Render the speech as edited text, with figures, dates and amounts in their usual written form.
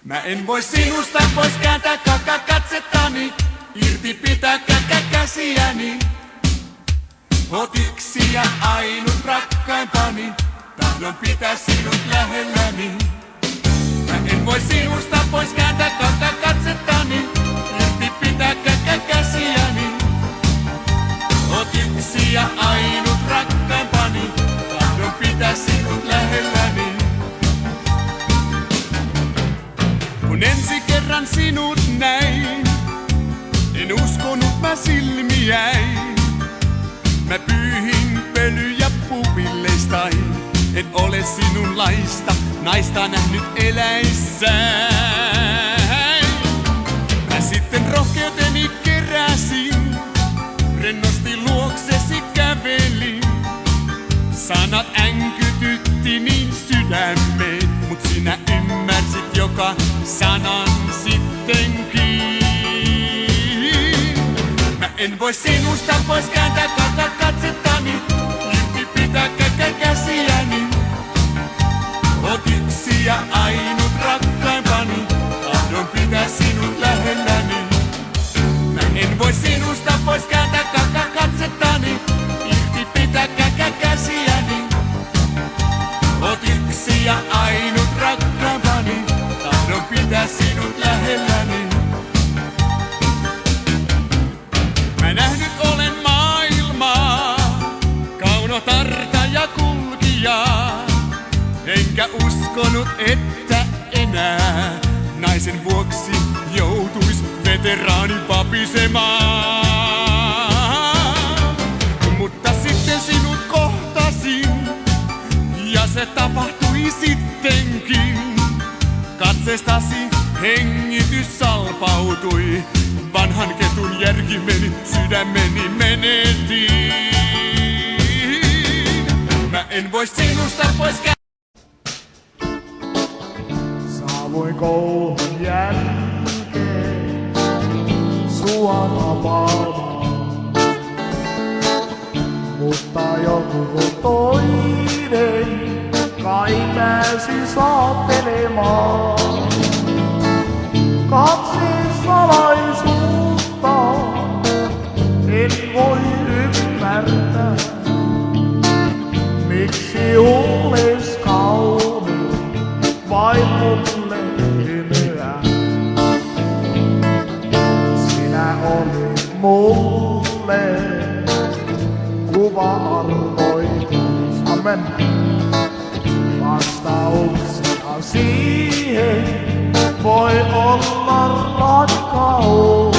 Mä en voi sinusta pois kääntää katsettani, irti pitää käsiäni. Oot yksi ja ainut rakkaimpani, tahdon pitää sinut lähelläni. Mä en voi sinusta pois kääntää katsettani, irti pitää käsiäni. Oot yksi ja ainut rakkaimpani, tahdon pitää sinut lähelläni. Kun ensi kerran sinut näin, en uskonut mä silmiäin. Mä pyyhin pölyjä pupilleistain, en ole sinunlaista naista nähnyt eläissäin. Mä sitten rohkeuteni keräsin, rennosti luoksesi kävelin. Sanat änkytytti niin sydämeen, mut sinä ymmärsit joka sanan sittenkin. Mä en voi sinusta pois kääntää katsettani, irti pitää käsiäni. Oot yksi ja ainut rakkaimpani, tahdon pitää sinut lähelläni. Mä en voi sinusta pois kääntää katsettani, irti pitää käsiäni. Oot yksi ja ainut rakkaimpani, tahdon pitää sinut lähelläni. Mä nähnyt olen maailmaa, kaunotarta ja kulkijaa. Enkä uskonut, että enää naisen vuoksi joutuis veteraani papisemaan. Mutta sitten sinut kohtasin, ja se tapahtui sittenkin. Katsestasi hengitys salpautui, vanhan ketun järki meni, sydämeni menetin. Mä en voi sinusta pois Saavuin koulun jälkeen sua tapaamaan, mutta joku toinen kai pääsi saattelemaan. Kaksi salaisuutta en voi ymmärtää, miksi oles kauniin vain mulle hymyä. Sinä olit mulle kuva-arvoitus. Amen. Vastauksena siihen voi olla rakkaus.